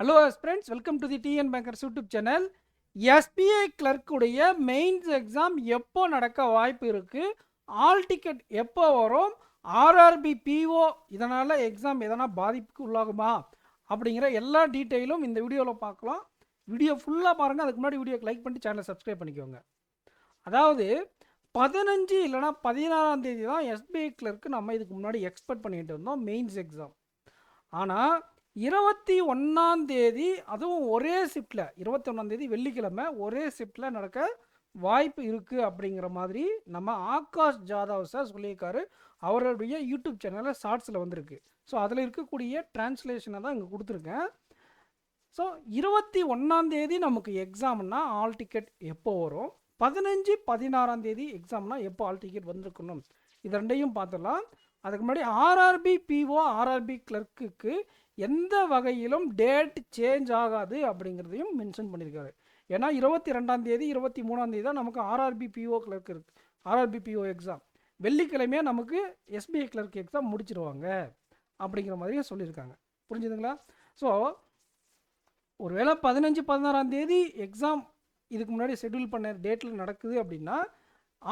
Hello friends, welcome to the TN Bankers YouTube channel. SBI clerk உடைய mains exam எப்போ நடக்க வாய்ப்பு இருக்கு, ஆல் டிக்கெட் எப்போ வரும், ஆர்ஆர்பி பிஓ இதனால் எக்ஸாம் எதனா பாதிப்புக்கு உள்ளாகுமா அப்படிங்கிற எல்லா டீட்டெயிலும் இந்த வீடியோவில் பார்க்கலாம். வீடியோ ஃபுல்லாக பாருங்கள். அதுக்கு முன்னாடி வீடியோக்கு லைக் பண்ணி சேனலை சப்ஸ்கிரைப் பண்ணிக்கோங்க. அதாவது 15 இல்லைனா 16ஆம் தேதி தான் எஸ்பிஐ கிளர்க்கு நம்ம இதுக்கு முன்னாடி எக்ஸ்பெக்ட் பண்ணிட்டு இருந்தோம் மெயின்ஸ் எக்ஸாம். ஆனால் 21ஆம் தேதி அதுவும் ஒரே ஷிஃப்டில் 21ஆம் தேதி வெள்ளிக்கிழமை ஒரே ஷிஃப்டில் நடக்க வாய்ப்பு இருக்குது அப்படிங்கிற மாதிரி நம்ம ஆகாஷ் ஜாதவ் சார் சொல்லியிருக்காரு. அவருடைய யூடியூப் சேனலில் ஷார்ட்ஸில் வந்திருக்கு. ஸோ அதில் இருக்கக்கூடிய டிரான்ஸ்லேஷனை தான் இங்கே கொடுத்துருக்கேன். ஸோ 21ஆம் தேதி நமக்கு எக்ஸாம்னா ஆல் டிக்கெட் எப்போ வரும், 15 16ஆம் தேதி எக்ஸாம்னா எப்போ ஆல் டிக்கெட் வந்திருக்கணும், இது ரெண்டையும் பார்த்துடலாம். அதுக்கு முன்னாடி ஆர்ஆர்பி பிஓ ஆர்ஆர்பி கிளர்க்குக்கு எந்த வகையிலும் டேட் சேஞ்ச் ஆகாது அப்படிங்கிறதையும் மென்ஷன் பண்ணியிருக்காரு. ஏன்னா 22ஆம் தேதி 23ஆம் தேதி தான் நமக்கு ஆர்ஆர்பி பிஓ கிளர்க் இருக்குது. ஆர்ஆர்பி பிஓ எக்ஸாம் வெள்ளிக்கிழமையாக நமக்கு எஸ்பிஐ கிளர்க் எக்ஸாம் முடிச்சிருவாங்க அப்படிங்கிற மாதிரியும் சொல்லியிருக்காங்க. புரிஞ்சுதுங்களா? ஸோ ஒருவேளை 15 16ஆம் தேதி எக்ஸாம் இதுக்கு முன்னாடி ஷெட்யூல் பண்ண டேட்டில் நடக்குது அப்படின்னா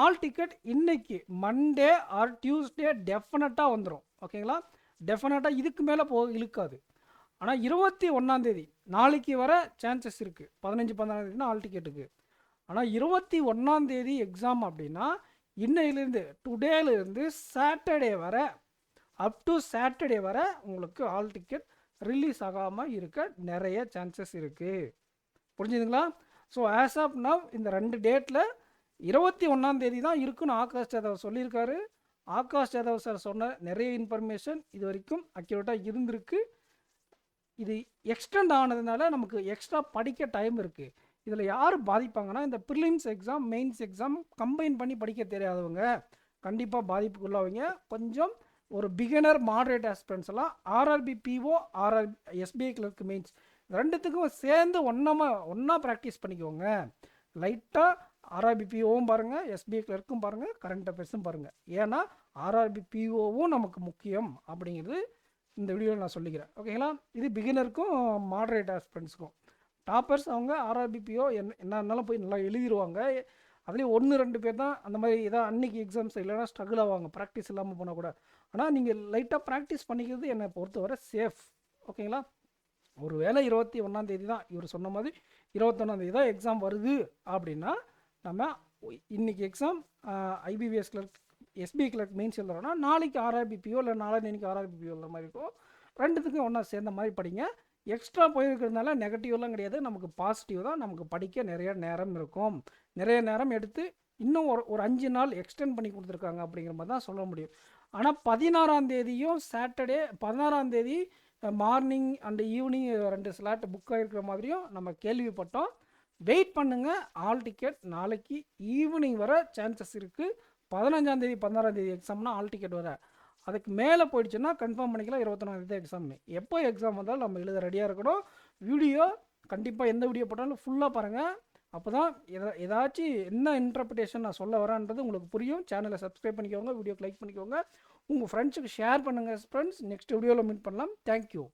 ஆல் டிக்கெட் இன்னைக்கு மண்டே ஆர் டியூஸ்டே டெஃபினட்டாக வந்துடும். ஓகேங்களா? டெஃபினட்டாக இதுக்கு மேலே இழுக்காது. ஆனால் 21ஆம் தேதி நாளைக்கு வர சான்சஸ் இருக்குது. 15 16ஆம் தேதினா ஆல் டிக்கெட்டுக்கு. ஆனால் 21ஆம் தேதி எக்ஸாம் அப்படின்னா இன்னையிலேருந்து டுடேலேருந்து சாட்டர்டே வர அப் டு சாட்டர்டே வர உங்களுக்கு ஆல் டிக்கெட் ரிலீஸ் ஆகாமல் இருக்க நிறைய சான்சஸ் இருக்குது. புரிஞ்சுதுங்களா? ஸோ ஆஸ் ஆஃப் நவ் இந்த 2 டேட்டில் 21ஆம் தேதி தான் இருக்குன்னு ஆகாஷ் ஜாதவ் சொல்லியிருக்காரு. ஆகாஷ் ஜாதவ் சார் சொன்ன நிறைய இன்ஃபர்மேஷன் இது வரைக்கும் அக்யூரேட்டாக இருந்திருக்கு. இது எக்ஸ்டெண்ட் ஆனதுனால நமக்கு எக்ஸ்ட்ரா படிக்க டைம் இருக்குது. இதில் யார் பாதிப்பாங்கன்னா இந்த prelims exam mains exam combine பண்ணி படிக்க தெரியாதவங்க கண்டிப்பாக பாதிப்புக்குள்ளவங்க. கொஞ்சம் ஒரு பிகினர் மாடரேட் ஆஸ்பிரண்ட்ஸ் எல்லாம் RRB PO RRB SBI clerk mains ரெண்டுத்துக்கும் சேர்ந்து ஒன்றா ப்ராக்டிஸ் பண்ணிக்கோங்க. லைட்டாக ஆர்ஆர்பி பிஓவும் பாருங்கள், எஸ்பிஐ கிளர்க்கும் பாருங்கள், கரண்ட் அஃபேர்ஸும் பாருங்கள். ஏன்னா ஆர்ஆர்பி பிஓவும் நமக்கு முக்கியம் அப்படிங்கிறது இந்த வீடியோவில் நான் சொல்லிக்கிறேன். ஓகேங்களா? இது பிகினருக்கும் மாடரேட் ஆஸ்பிரண்ட்ஸுக்கும். டாப்பர்ஸ் அவங்க ஆர்ஆர்பி பிஓ என்ன இருந்தாலும் போய் நல்லா எழுதிடுவாங்க. அதுலேயும் 1-2 பேர் தான் அந்த மாதிரி ஏதாவது அன்றைக்கி எக்ஸாம்ஸ் இல்லைனா ஸ்ட்ரகிள் ஆவாங்க ப்ராக்டிஸ் இல்லாமல் போனால் கூட. ஆனால் நீங்கள் லைட்டாக ப்ராக்டிஸ் பண்ணிக்கிறது என்னை பொறுத்தவரை சேஃப். ஓகேங்களா? ஒரு வேளை 21ஆம் தேதி தான் இவர் சொன்ன மாதிரி 21ஆம் தேதி தான் எக்ஸாம் வருது அப்படின்னா நம்ம இன்றைக்கி exam IBPS clerk SBI clerk mains எழுதுறோன்னா நாளைக்கு ஆர்ஆர்பி பிஓ இல்லை நாளைக்கு ஆர்ஆர்பி பிஓ எழுதுற மாதிரி இருக்கும். ரெண்டுத்துக்கும் ஒன்றா சேர்ந்த மாதிரி படிங்க. எக்ஸ்ட்ரா போயிருக்கிறதுனால நெகட்டிவ்லாம் கிடையாது, நமக்கு பாசிட்டிவ் தான். நமக்கு படிக்க நிறைய நேரம் இருக்கும். நிறைய நேரம் எடுத்து இன்னும் ஒரு 5 நாள் எக்ஸ்டெண்ட் பண்ணி கொடுத்துருக்காங்க அப்படிங்கிற மாதிரி தான் சொல்ல முடியும். ஆனால் 16ஆம் தேதியும் சாட்டர்டே 16ஆம் தேதி morning and evening 2 slot book ஆகிருக்கிற மாதிரியும் நம்ம கேள்விப்பட்டோம். வெயிட் பண்ணுங்கள். ஆல் டிக்கெட் நாளைக்கு ஈவினிங் வர சான்சஸ் இருக்குது. 15ஆம் தேதி 16ஆம் தேதி எக்ஸாம்னா ஆல் டிக்கெட் வர. அதுக்கு மேலே போயிடுச்சுன்னா கன்ஃபார்ம் பண்ணிக்கலாம் 21ஆம் தேதி எக்ஸாம். எப்போ எக்ஸாம் வந்தாலும் நம்ம எழுத ரெடியாக இருக்கணும். வீடியோ கண்டிப்பாக எந்த வீடியோ போட்டாலும் ஃபுல்லாக பாருங்கள். அப்போ தான் ஏதாச்சும் என்ன இன்டர்பிரேஷன் நான் சொல்ல வரேன்றது உங்களுக்கு புரியும். சேனலை சப்ஸ்கிரைப் பண்ணிக்கோங்க, வீடியோக்கு லைக் பண்ணிக்கோங்க, உங்கள் ஃப்ரெண்ட்ஸுக்கு ஷேர் பண்ணுங்கள். ஃப்ரெண்ட்ஸ் நெக்ஸ்ட் வீடியோவில் மீட் பண்ணலாம். தேங்க்யூ.